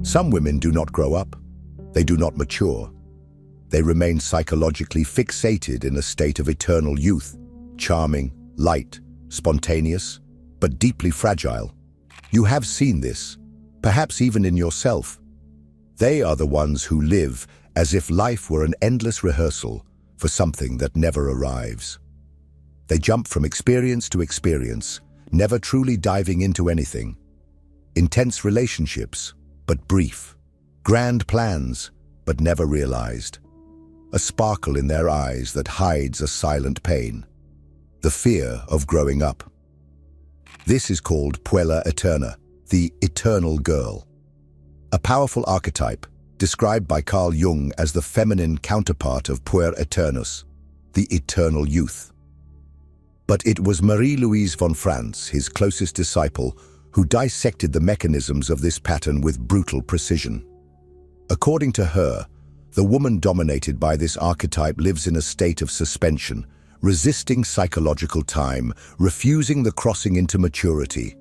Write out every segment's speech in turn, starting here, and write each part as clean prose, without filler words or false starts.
Some women do not grow up. They do not mature. They remain psychologically fixated in a state of eternal youth, charming, light, spontaneous, but deeply fragile. You have seen this, perhaps even in yourself. They are the ones who live as if life were an endless rehearsal for something that never arrives. They jump from experience to experience, never truly diving into anything. Intense relationships, but brief. Grand plans, but never realized. A sparkle in their eyes that hides a silent pain. The fear of growing up. This is called Puella Aeterna, the eternal girl. A powerful archetype, described by Jung as the feminine counterpart of Pureeternus, the eternal youth. But it was Marie-Louise von Franz, his closest disciple, who dissected the mechanisms of this pattern with brutal precision. According to her, the woman dominated by this archetype lives in a state of suspension, resisting psychological time, refusing the crossing into maturity.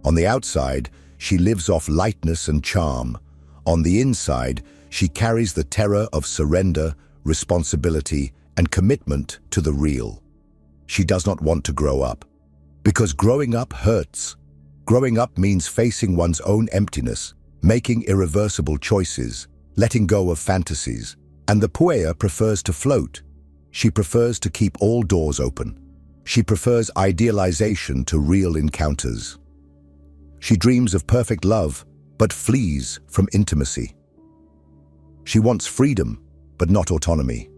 On the outside, she lives off lightness and charm. On the inside, she carries the terror of surrender, responsibility, and commitment to the real. She does not want to grow up, because growing up hurts. Growing up means facing one's own emptiness, making irreversible choices, letting go of fantasies. And the Puella prefers to float. She prefers to keep all doors open. She prefers idealization to real encounters. She dreams of perfect love, but flees from intimacy. She wants freedom, but not autonomy.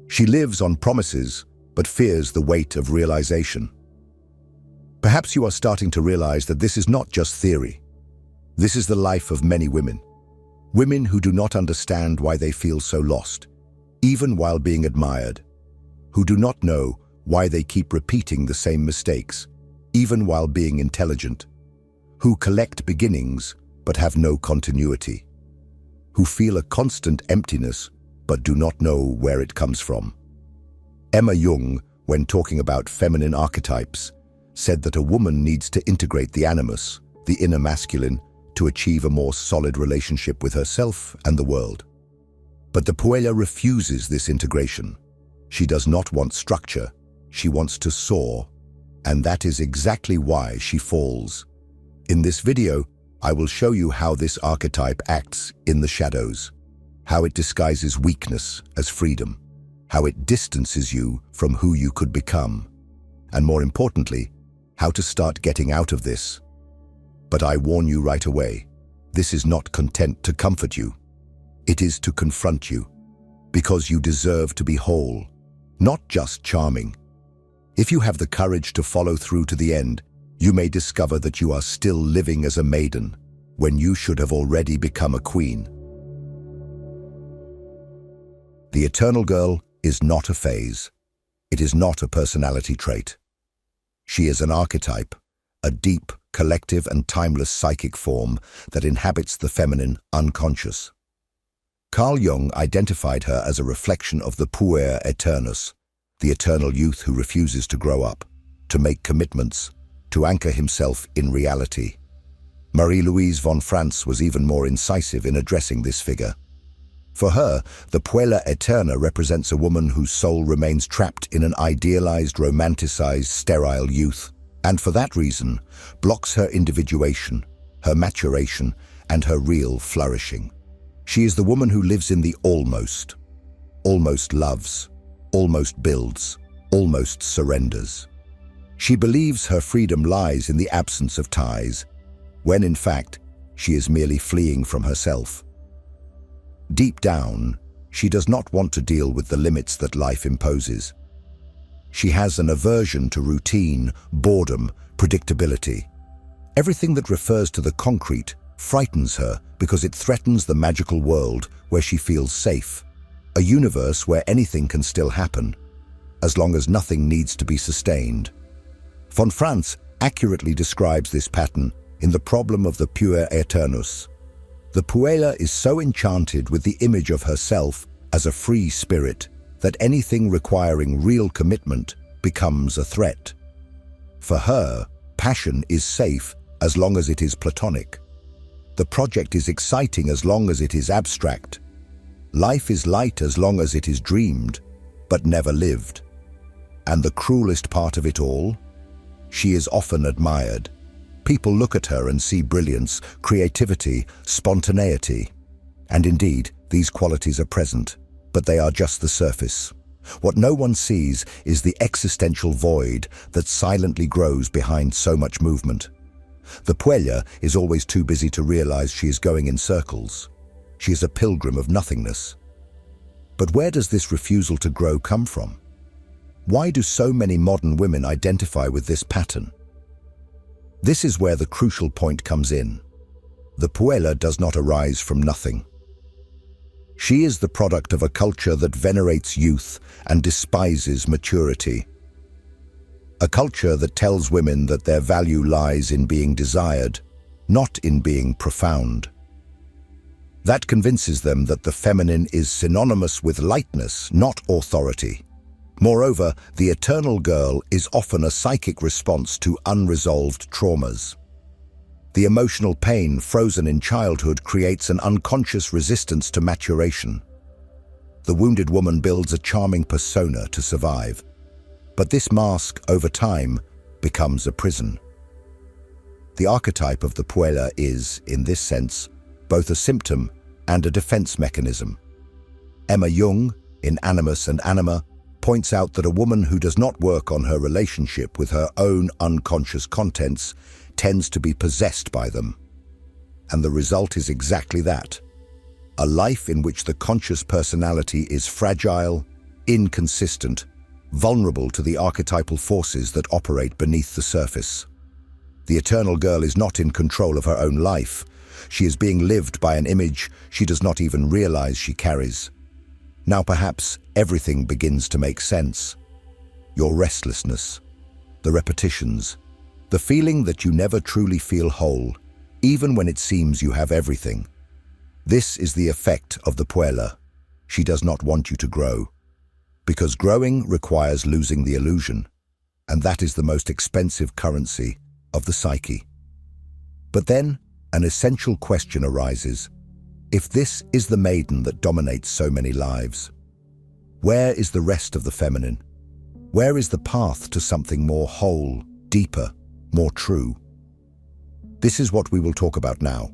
She lives on promises, but fears the weight of realization. Perhaps you are starting to realize that this is not just theory. This is the life of many women. Women who do not understand why they feel so lost, even while being admired. Who do not know why they keep repeating the same mistakes, even while being intelligent. Who collect beginnings, but have no continuity. Who feel a constant emptiness, but do not know where it comes from. Jung, when talking about feminine archetypes, said that a woman needs to integrate the animus, the inner masculine, to achieve a more solid relationship with herself and the world. But the Puella refuses this integration. She does not want structure, she wants to soar, and that is exactly why she falls. In this video, I will show you how this archetype acts in the shadows, how it disguises weakness as freedom, how it distances you from who you could become, and more importantly, how to start getting out of this. But I warn you right away, this is not content to comfort you. It is to confront you, because you deserve to be whole, not just charming. If you have the courage to follow through to the end, you may discover that you are still living as a maiden, when you should have already become a queen. The eternal girl is not a phase. It is not a personality trait. She is an archetype, a deep, collective and timeless psychic form that inhabits the feminine unconscious. Jung identified her as a reflection of the Puella Aeterna, the eternal youth who refuses to grow up, to make commitments, to anchor himself in reality. Marie-Louise von Franz was even more incisive in addressing this figure. For her, the Puela Eterna represents a woman whose soul remains trapped in an idealized, romanticized, sterile youth, and for that reason, blocks her individuation, her maturation, and her real flourishing. She is the woman who lives in the almost loves, almost builds, almost surrenders. She believes her freedom lies in the absence of ties, when in fact, she is merely fleeing from herself. Deep down, she does not want to deal with the limits that life imposes. She has an aversion to routine, boredom, predictability. Everything that refers to the concrete frightens her because it threatens the magical world where she feels safe, a universe where anything can still happen, as long as nothing needs to be sustained. Von Franz accurately describes this pattern in The Problem of the Pureeternus. The Puella is so enchanted with the image of herself as a free spirit that anything requiring real commitment becomes a threat. For her, passion is safe as long as it is platonic. The project is exciting as long as it is abstract. Life is light as long as it is dreamed, but never lived. And the cruelest part of it all? She is often admired. People look at her and see brilliance, creativity, spontaneity. And indeed, these qualities are present, but they are just the surface. What no one sees is the existential void that silently grows behind so much movement. The Puella is always too busy to realize she is going in circles. She is a pilgrim of nothingness. But where does this refusal to grow come from? Why do so many modern women identify with this pattern? This is where the crucial point comes in. The Puella does not arise from nothing. She is the product of a culture that venerates youth and despises maturity. A culture that tells women that their value lies in being desired, not in being profound. That convinces them that the feminine is synonymous with lightness, not authority. Moreover, the eternal girl is often a psychic response to unresolved traumas. The emotional pain frozen in childhood creates an unconscious resistance to maturation. The wounded woman builds a charming persona to survive. But this mask, over time, becomes a prison. The archetype of the Puella is, in this sense, both a symptom and a defense mechanism. Jung, in Animus and Anima, points out that a woman who does not work on her relationship with her own unconscious contents tends to be possessed by them. And the result is exactly that. A life in which the conscious personality is fragile, inconsistent, vulnerable to the archetypal forces that operate beneath the surface. The eternal girl is not in control of her own life. She is being lived by an image she does not even realize she carries. Now perhaps everything begins to make sense. Your restlessness, the repetitions, the feeling that you never truly feel whole, even when it seems you have everything. This is the effect of the Puella. She does not want you to grow. Because growing requires losing the illusion, and that is the most expensive currency of the psyche. But then, an essential question arises. If this is the maiden that dominates so many lives, where is the rest of the feminine? Where is the path to something more whole, deeper, more true? This is what we will talk about now,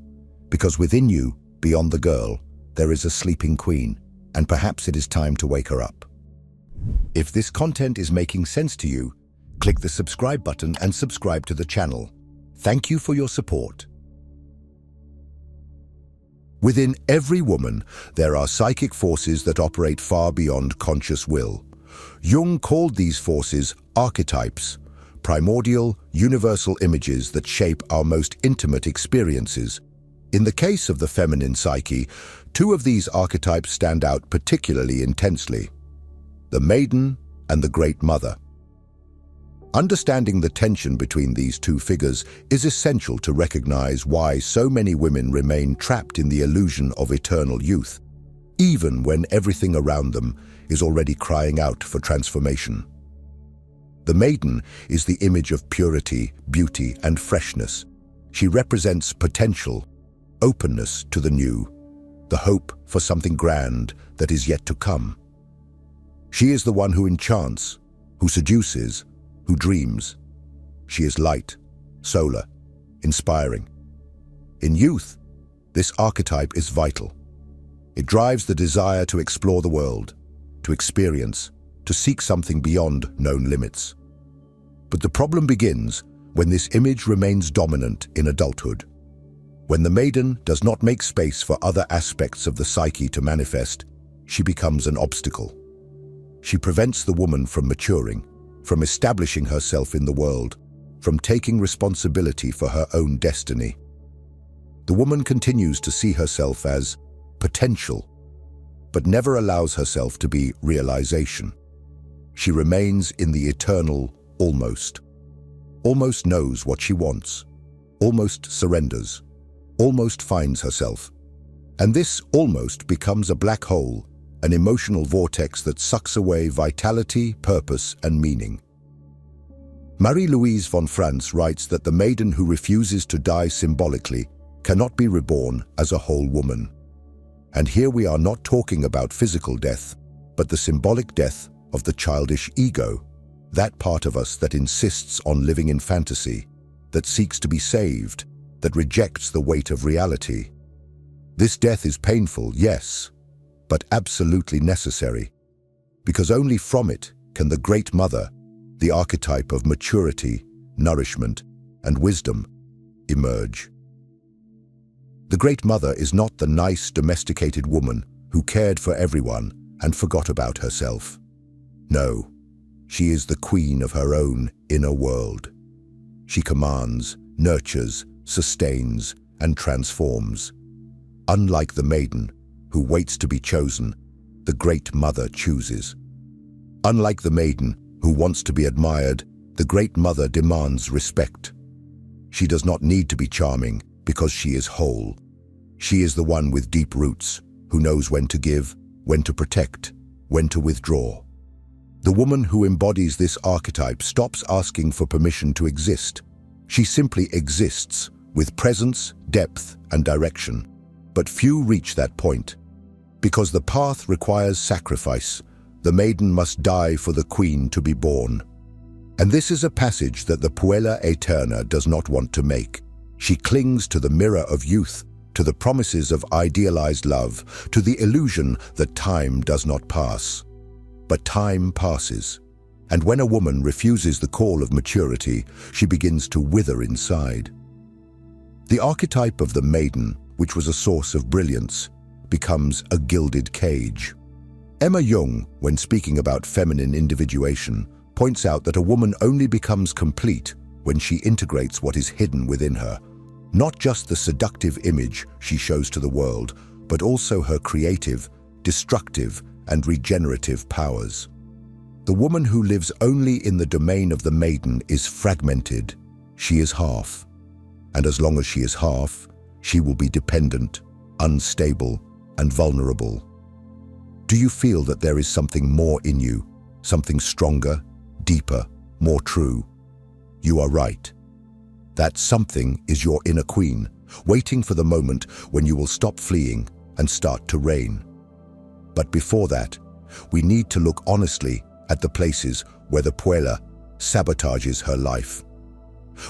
because within you, beyond the girl, there is a sleeping queen, and perhaps it is time to wake her up. If this content is making sense to you, click the subscribe button and subscribe to the channel. Thank you for your support. Within every woman, there are psychic forces that operate far beyond conscious will. Jung called these forces archetypes, primordial, universal images that shape our most intimate experiences. In the case of the feminine psyche, two of these archetypes stand out particularly intensely: the Maiden and the Great Mother. Understanding the tension between these two figures is essential to recognize why so many women remain trapped in the illusion of eternal youth, even when everything around them is already crying out for transformation. The Maiden is the image of purity, beauty, and freshness. She represents potential, openness to the new, the hope for something grand that is yet to come. She is the one who enchants, who seduces, who dreams. She is light, solar, inspiring. In youth, this archetype is vital. It drives the desire to explore the world, to experience, to seek something beyond known limits. But the problem begins when this image remains dominant in adulthood. When the maiden does not make space for other aspects of the psyche to manifest, she becomes an obstacle. She prevents the woman from maturing, from establishing herself in the world, from taking responsibility for her own destiny. The woman continues to see herself as potential, but never allows herself to be realization. She remains in the eternal almost. Almost knows what she wants, almost surrenders, almost finds herself. And this almost becomes a black hole, an emotional vortex that sucks away vitality, purpose, and meaning. Marie-Louise von Franz writes that the maiden who refuses to die symbolically cannot be reborn as a whole woman. And here we are not talking about physical death, but the symbolic death of the childish ego, that part of us that insists on living in fantasy, that seeks to be saved, that rejects the weight of reality. This death is painful, yes, but absolutely necessary, because only from it can the Great Mother, the archetype of maturity, nourishment, and wisdom, emerge. The Great Mother is not the nice, domesticated woman who cared for everyone and forgot about herself. No, she is the queen of her own inner world. She commands, nurtures, sustains, and transforms. Unlike the maiden, who waits to be chosen, the Great Mother chooses. Unlike the maiden, who wants to be admired, the Great Mother demands respect. She does not need to be charming because she is whole. She is the one with deep roots, who knows when to give, when to protect, when to withdraw. The woman who embodies this archetype stops asking for permission to exist. She simply exists, with presence, depth, and direction. But few reach that point. Because the path requires sacrifice, the maiden must die for the queen to be born. And this is a passage that the Puella Aeterna does not want to make. She clings to the mirror of youth, to the promises of idealized love, to the illusion that time does not pass. But time passes. And when a woman refuses the call of maturity, she begins to wither inside. The archetype of the maiden, which was a source of brilliance, becomes a gilded cage. Jung, when speaking about feminine individuation, points out that a woman only becomes complete when she integrates what is hidden within her, not just the seductive image she shows to the world, but also her creative, destructive, and regenerative powers. The woman who lives only in the domain of the maiden is fragmented. She is half. And as long as she is half, she will be dependent, unstable, and vulnerable. Do you feel that there is something more in you, something stronger, deeper, more true? You are right. That something is your inner queen, waiting for the moment when you will stop fleeing and start to reign. But before that, we need to look honestly at the places where the Puella sabotages her life,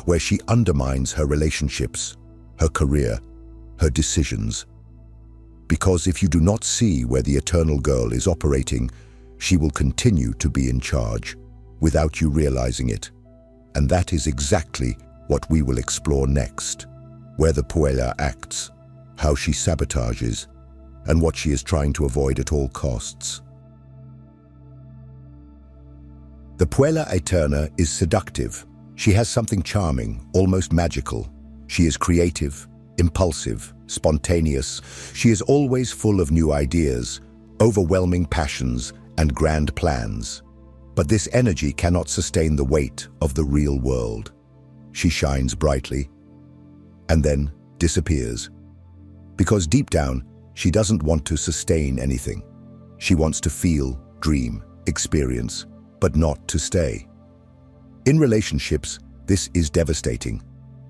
where she undermines her relationships, her career, her decisions. Because if you do not see where the eternal girl is operating, she will continue to be in charge without you realizing it. And that is exactly what we will explore next, where the Puella acts, how she sabotages, and what she is trying to avoid at all costs. The Puella Aeterna is seductive. She has something charming, almost magical. She is creative, impulsive, spontaneous. She is always full of new ideas, overwhelming passions, and grand plans. But this energy cannot sustain the weight of the real world. She shines brightly, and then disappears. Because deep down, she doesn't want to sustain anything. She wants to feel, dream, experience, but not to stay. In relationships, this is devastating.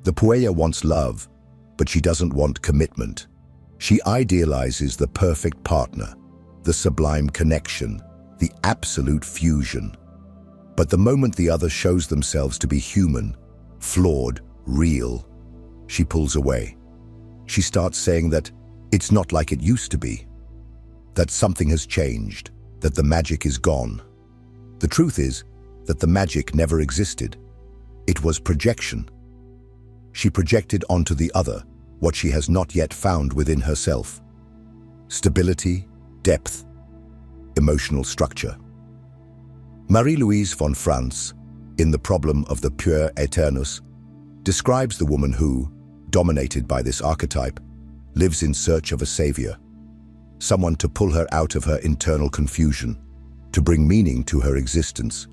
The Puella wants love, but she doesn't want commitment. She idealizes the perfect partner, the sublime connection, the absolute fusion. But the moment the other shows themselves to be human, flawed, real, she pulls away. She starts saying that it's not like it used to be, that something has changed, that the magic is gone. The truth is that the magic never existed. It was projection. She projected onto the other what she has not yet found within herself: stability, depth, emotional structure. Marie-Louise von Franz, in The Problem of the Pureeternus, describes the woman who, dominated by this archetype, lives in search of a savior, someone to pull her out of her internal confusion, to bring meaning to her existence.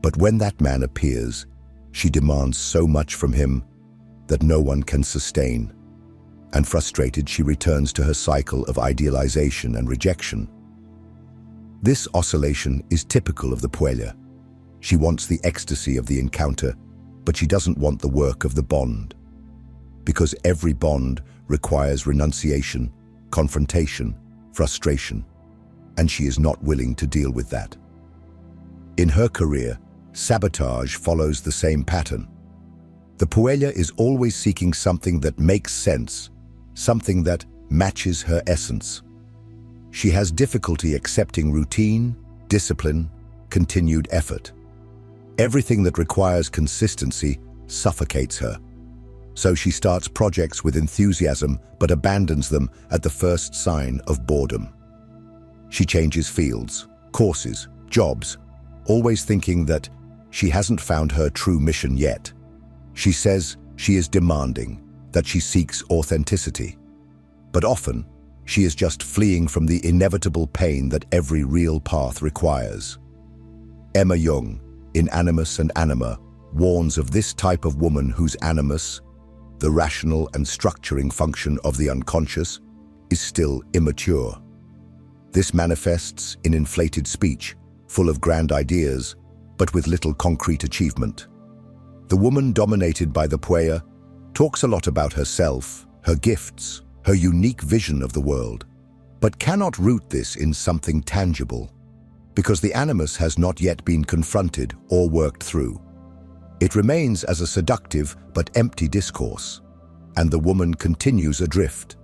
But when that man appears, she demands so much from him that no one can sustain. And frustrated, she returns to her cycle of idealization and rejection. This oscillation is typical of the Puella. She wants the ecstasy of the encounter, but she doesn't want the work of the bond. because every bond requires renunciation, confrontation, frustration, and she is not willing to deal with that. In her career, sabotage follows the same pattern. The Puella is always seeking something that makes sense, something that matches her essence. She has difficulty accepting routine, discipline, continued effort. Everything that requires consistency suffocates her. So she starts projects with enthusiasm but abandons them at the first sign of boredom. She changes fields, courses, jobs, always thinking that she hasn't found her true mission yet. She says she is demanding, that she seeks authenticity. But often, she is just fleeing from the inevitable pain that every real path requires. Jung, in Animus and Anima, warns of this type of woman whose animus, the rational and structuring function of the unconscious, is still immature. This manifests in inflated speech, full of grand ideas, but with little concrete achievement. The woman dominated by the Puella talks a lot about herself, her gifts, her unique vision of the world, but cannot root this in something tangible, because the animus has not yet been confronted or worked through. It remains as a seductive but empty discourse, and the woman continues adrift.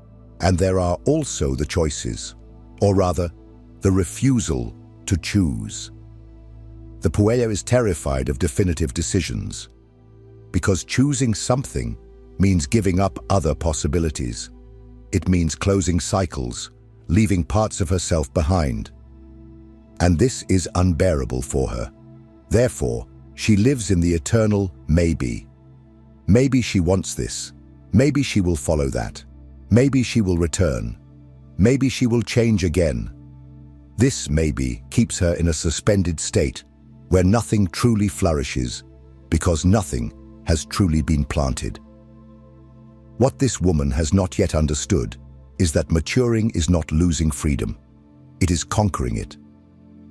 And there are also the choices, or rather, the refusal to choose. The Puella is terrified of definitive decisions, because choosing something means giving up other possibilities. It means closing cycles, leaving parts of herself behind. And this is unbearable for her. Therefore, she lives in the eternal maybe. Maybe she wants this. Maybe she will follow that. Maybe she will return. Maybe she will change again. This maybe keeps her in a suspended state where nothing truly flourishes because nothing has truly been planted. What this woman has not yet understood is that maturing is not losing freedom. It is conquering it.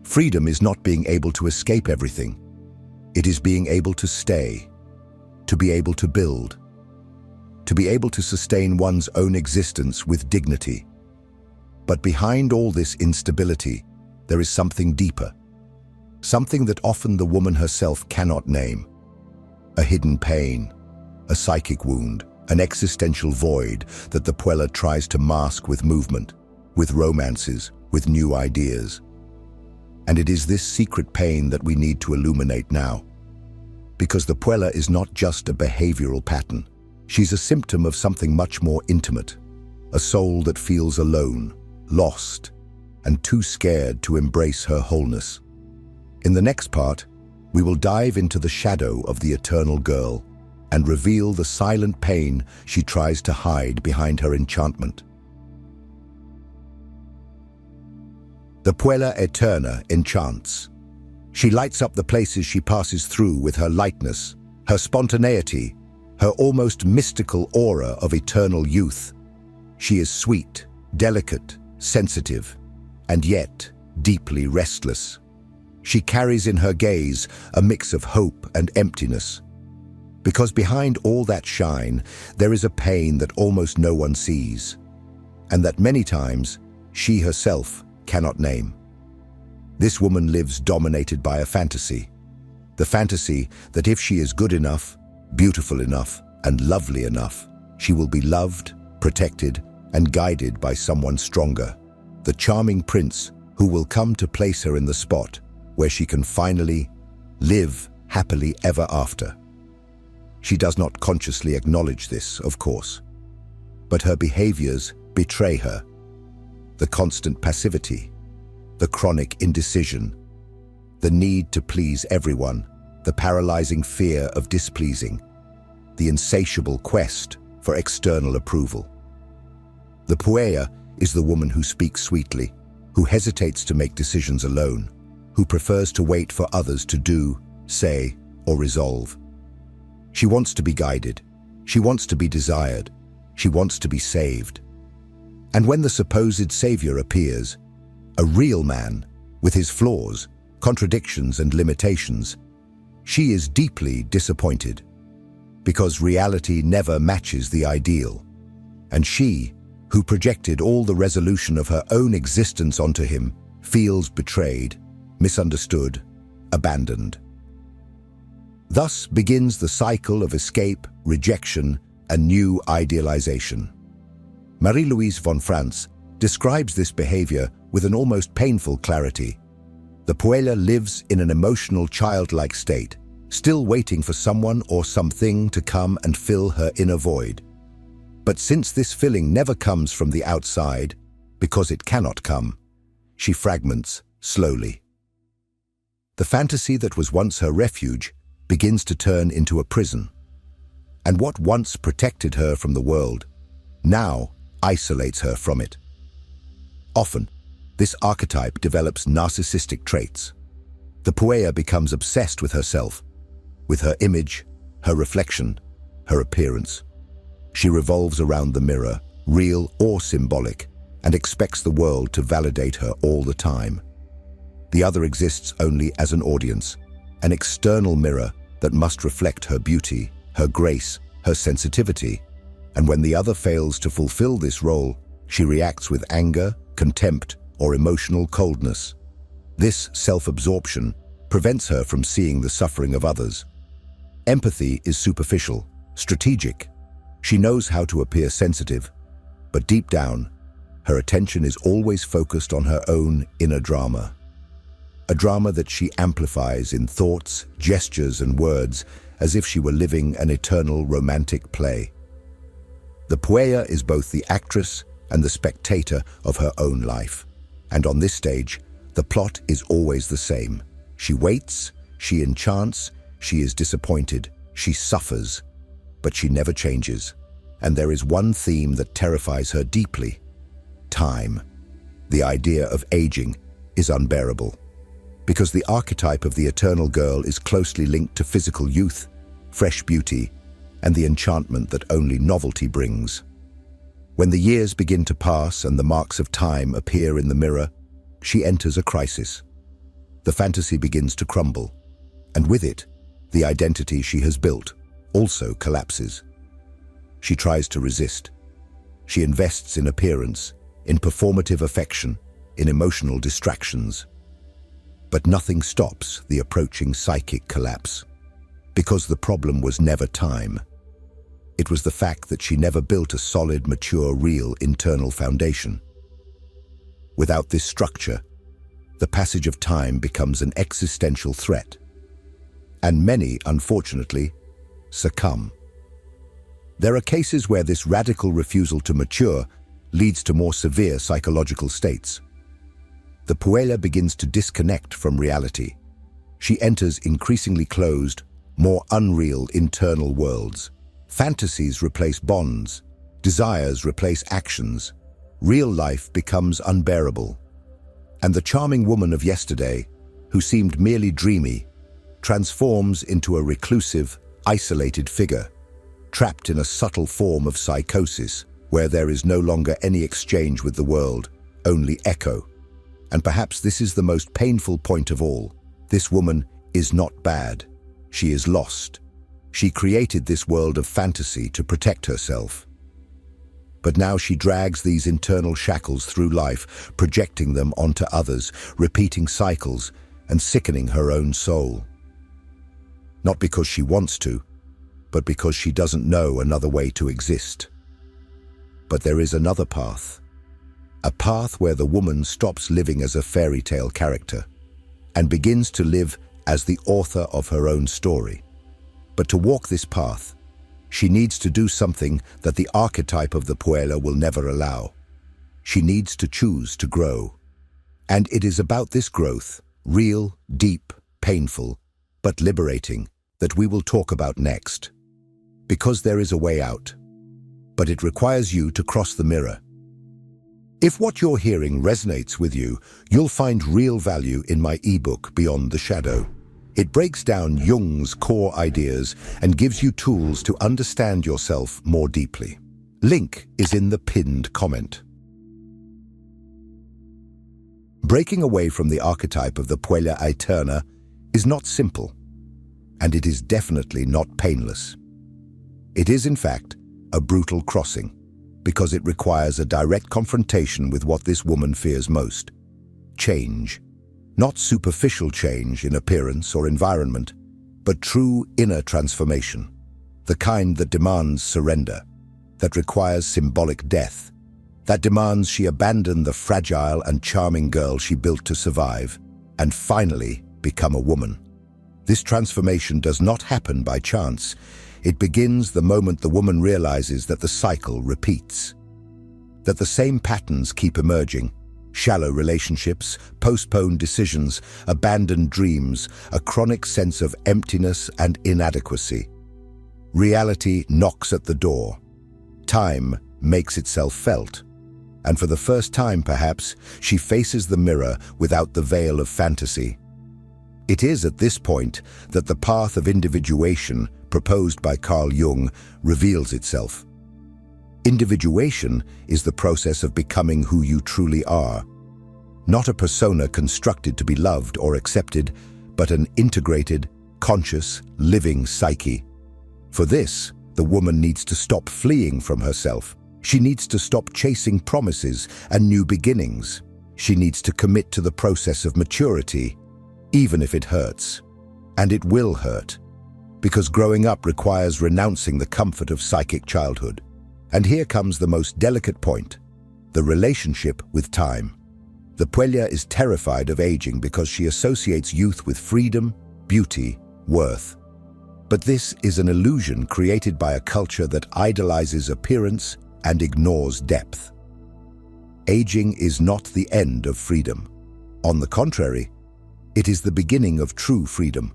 Freedom is not being able to escape everything. It is being able to stay, to be able to build, to be able to sustain one's own existence with dignity. But behind all this instability, there is something deeper, something that often the woman herself cannot name. A hidden pain, a psychic wound, an existential void that the Puella tries to mask with movement, with romances, with new ideas. And it is this secret pain that we need to illuminate now. Because the Puella is not just a behavioral pattern. She's a symptom of something much more intimate, a soul that feels alone, lost, and too scared to embrace her wholeness. In the next part, we will dive into the shadow of the eternal girl and reveal the silent pain she tries to hide behind her enchantment. The Puela Aeterna enchants. She lights up the places she passes through with her lightness, her spontaneity, her almost mystical aura of eternal youth. She is sweet, delicate, sensitive, and yet deeply restless. She carries in her gaze a mix of hope and emptiness. Because behind all that shine, there is a pain that almost no one sees, and that many times she herself cannot name. This woman lives dominated by a fantasy. The fantasy that if she is good enough, beautiful enough, and lovely enough, she will be loved, protected, and guided by someone stronger, the charming prince who will come to place her in the spot where she can finally live happily ever after. She does not consciously acknowledge this, of course, but her behaviors betray her. The constant passivity, the chronic indecision, the need to please everyone, the paralyzing fear of displeasing, the insatiable quest for external approval. The Puella is the woman who speaks sweetly, who hesitates to make decisions alone, who prefers to wait for others to do, say, or resolve. She wants to be guided. She wants to be desired. She wants to be saved. And when the supposed savior appears, a real man, with his flaws, contradictions, and limitations, she is deeply disappointed. because reality never matches the ideal. And she, who projected all the resolution of her own existence onto him, feels betrayed, misunderstood, abandoned. Thus begins the cycle of escape, rejection, and new idealization. Marie-Louise von Franz describes this behavior with an almost painful clarity. The Puella lives in an emotional childlike state, still waiting for someone or something to come and fill her inner void. But since this filling never comes from the outside, because it cannot come, she fragments slowly. The fantasy that was once her refuge begins to turn into a prison. And what once protected her from the world now isolates her from it. Often, this archetype develops narcissistic traits. The Puella becomes obsessed with herself, with her image, her reflection, her appearance. She revolves around the mirror, real or symbolic, and expects the world to validate her all the time. The other exists only as an audience, an external mirror that must reflect her beauty, her grace, her sensitivity. And when the other fails to fulfill this role, she reacts with anger, contempt, or emotional coldness. This self-absorption prevents her from seeing the suffering of others. Empathy is superficial, strategic. She knows how to appear sensitive, but deep down, her attention is always focused on her own inner drama. A drama that she amplifies in thoughts, gestures, and words as if she were living an eternal romantic play. The Puella is both the actress and the spectator of her own life. And on this stage, the plot is always the same. She waits, she enchants, she is disappointed, she suffers, but she never changes. And there is one theme that terrifies her deeply: time. The idea of aging is unbearable, because the archetype of the eternal girl is closely linked to physical youth, fresh beauty, and the enchantment that only novelty brings. When the years begin to pass and the marks of time appear in the mirror, she enters a crisis. The fantasy begins to crumble, and with it, the identity she has built also collapses. She tries to resist. She invests in appearance, in performative affection, in emotional distractions. But nothing stops the approaching psychic collapse, because the problem was never time. It was the fact that she never built a solid, mature, real internal foundation. Without this structure, the passage of time becomes an existential threat, and many, unfortunately, succumb. There are cases where this radical refusal to mature leads to more severe psychological states. The Puella begins to disconnect from reality. She enters increasingly closed, more unreal internal worlds. Fantasies replace bonds, desires replace actions, real life becomes unbearable. And the charming woman of yesterday, who seemed merely dreamy, transforms into a reclusive, isolated figure, trapped in a subtle form of psychosis where there is no longer any exchange with the world, only echo. And perhaps this is the most painful point of all. This woman is not bad. She is lost. She created this world of fantasy to protect herself. But now she drags these internal shackles through life, projecting them onto others, repeating cycles and sickening her own soul. Not because she wants to, but because she doesn't know another way to exist. But there is another path. A path where the woman stops living as a fairy tale character and begins to live as the author of her own story. But to walk this path, she needs to do something that the archetype of the Puella will never allow. She needs to choose to grow. And it is about this growth, real, deep, painful, but liberating, that we will talk about next. Because there is a way out, but it requires you to cross the mirror. If what you're hearing resonates with you, you'll find real value in my ebook, Beyond the Shadow. It breaks down Jung's core ideas and gives you tools to understand yourself more deeply. Link is in the pinned comment. Breaking away from the archetype of the Puella Aeterna is not simple, and it is definitely not painless. It is, in fact, a brutal crossing, because it requires a direct confrontation with what this woman fears most: change. Not superficial change in appearance or environment, but true inner transformation, the kind that demands surrender, that requires symbolic death, that demands she abandon the fragile and charming girl she built to survive, and finally become a woman. This transformation does not happen by chance. It begins the moment the woman realizes that the cycle repeats, that the same patterns keep emerging: shallow relationships, postponed decisions, abandoned dreams, a chronic sense of emptiness and inadequacy. Reality knocks at the door. Time makes itself felt. And for the first time, perhaps, she faces the mirror without the veil of fantasy. It is at this point that the path of individuation, proposed by Carl Jung, reveals itself. Individuation is the process of becoming who you truly are. Not a persona constructed to be loved or accepted, but an integrated, conscious, living psyche. For this, the woman needs to stop fleeing from herself. She needs to stop chasing promises and new beginnings. She needs to commit to the process of maturity, even if it hurts. And it will hurt, because growing up requires renouncing the comfort of psychic childhood. And here comes the most delicate point: the relationship with time. The Puella is terrified of aging because she associates youth with freedom, beauty, worth. But this is an illusion created by a culture that idolizes appearance and ignores depth. Aging is not the end of freedom. On the contrary, it is the beginning of true freedom,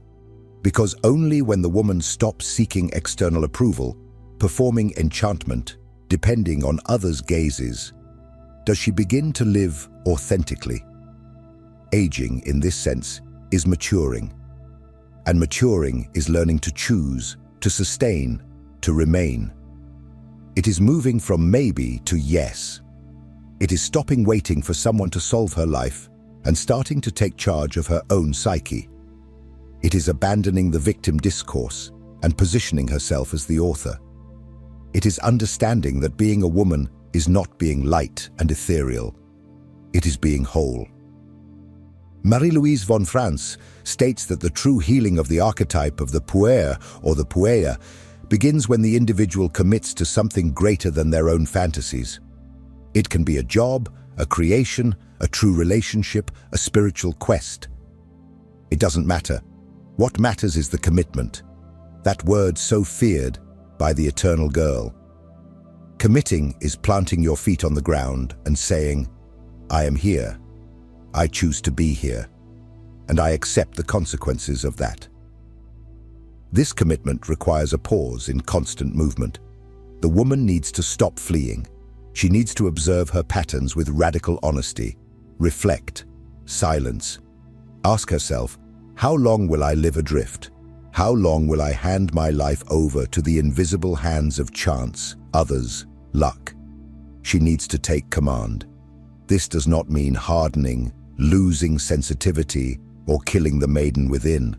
because only when the woman stops seeking external approval, performing enchantment, depending on others' gazes, does she begin to live authentically. Aging, in this sense, is maturing. And maturing is learning to choose, to sustain, to remain. It is moving from maybe to yes. It is stopping waiting for someone to solve her life and starting to take charge of her own psyche. It is abandoning the victim discourse and positioning herself as the author. It is understanding that being a woman is not being light and ethereal. It is being whole. Marie-Louise von Franz states that the true healing of the archetype of the puer or the puella begins when the individual commits to something greater than their own fantasies. It can be a job, a creation, a true relationship, a spiritual quest. It doesn't matter. What matters is the commitment, that word so feared by the eternal girl. Committing is planting your feet on the ground and saying, I am here. I choose to be here, and I accept the consequences of that. This commitment requires a pause in constant movement. The woman needs to stop fleeing. She needs to observe her patterns with radical honesty, reflect, silence. Ask herself, how long will I live adrift? How long will I hand my life over to the invisible hands of chance, others, luck? She needs to take command. This does not mean hardening, losing sensitivity, or killing the maiden within.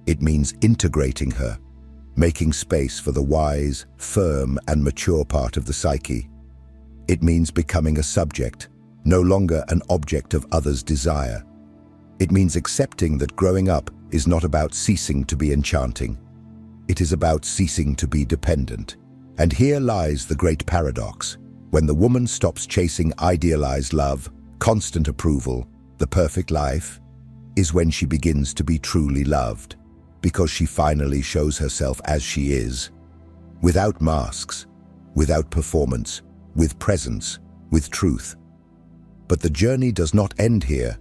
It means integrating her, making space for the wise, firm, and mature part of the psyche. It means becoming a subject, no longer an object of others' desire. It means accepting that growing up is not about ceasing to be enchanting. It is about ceasing to be dependent. And here lies the great paradox. When the woman stops chasing idealized love, constant approval, the perfect life, is when she begins to be truly loved, because she finally shows herself as she is, without masks, without performance, with presence, with truth. But the journey does not end here,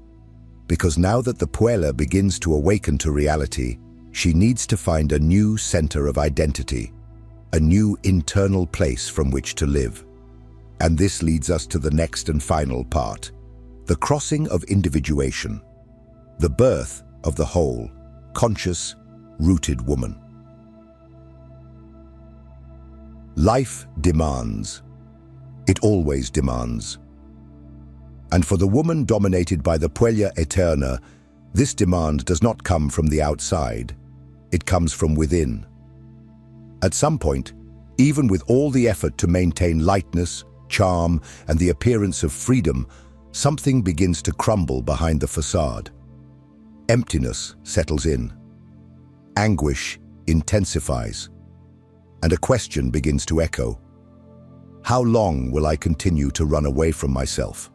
because now that the Puella begins to awaken to reality, she needs to find a new center of identity, a new internal place from which to live. And this leads us to the next and final part, the crossing of individuation, the birth of the whole, conscious, rooted woman. Life demands. It always demands. And for the woman dominated by the Puella Aeterna, this demand does not come from the outside. It comes from within. At some point, Even with all the effort to maintain lightness, charm, and the appearance of freedom, something begins to crumble behind the facade. Emptiness settles in. Anguish intensifies. And a question begins to echo. How long will I continue to run away from myself?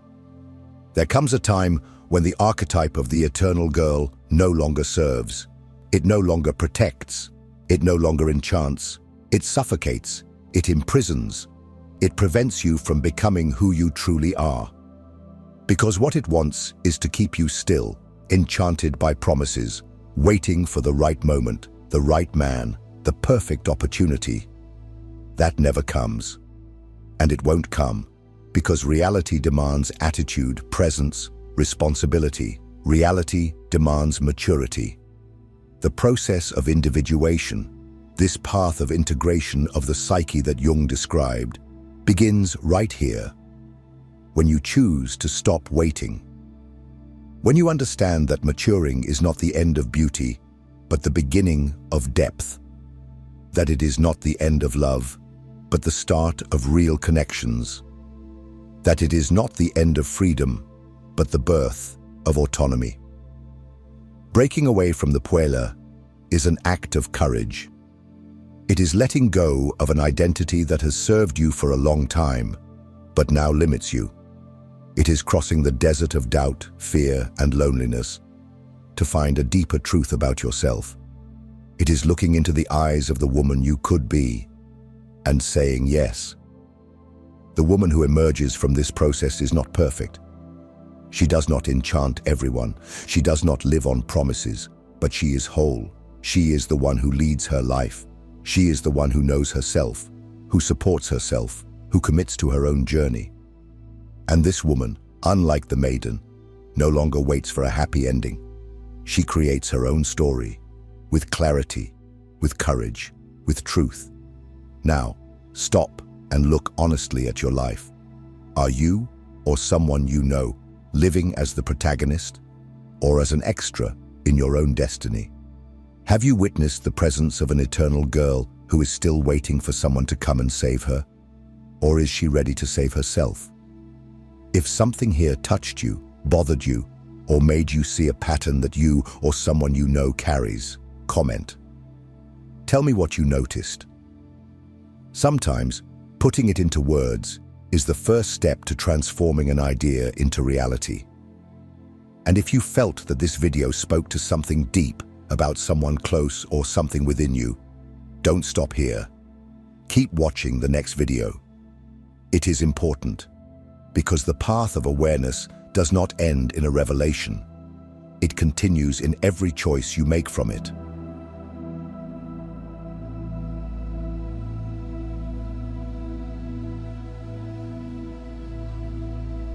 There comes a time when the archetype of the eternal girl no longer serves. It no longer protects. It no longer enchants. It suffocates. It imprisons. It prevents you from becoming who you truly are. Because what it wants is to keep you still, enchanted by promises, waiting for the right moment, the right man, the perfect opportunity. That never comes. And it won't come, because reality demands attitude, presence, responsibility. Reality demands maturity. The process of individuation, this path of integration of the psyche that Jung described, begins right here, when you choose to stop waiting. When you understand that maturing is not the end of beauty, but the beginning of depth. That it is not the end of love, but the start of real connections. That it is not the end of freedom, but the birth of autonomy. Breaking away from the Puella is an act of courage. It is letting go of an identity that has served you for a long time, but now limits you. It is crossing the desert of doubt, fear, and loneliness to find a deeper truth about yourself. It is looking into the eyes of the woman you could be and saying yes. The woman who emerges from this process is not perfect. She does not enchant everyone. She does not live on promises, but she is whole. She is the one who leads her life. She is the one who knows herself, who supports herself, who commits to her own journey. And this woman, unlike the maiden, no longer waits for a happy ending. She creates her own story, with clarity, with courage, with truth. Now, stop and look honestly at your life. Are you, or someone you know, living as the protagonist, or as an extra in your own destiny? Have you witnessed the presence of an eternal girl who is still waiting for someone to come and save her? Or is she ready to save herself? If something here touched you, bothered you, or made you see a pattern that you or someone you know carries, comment. Tell me what you noticed. Sometimes, putting it into words is the first step to transforming an idea into reality. And if you felt that this video spoke to something deep about someone close or something within you, don't stop here. Keep watching the next video. It is important, because the path of awareness does not end in a revelation. It continues in every choice you make from it.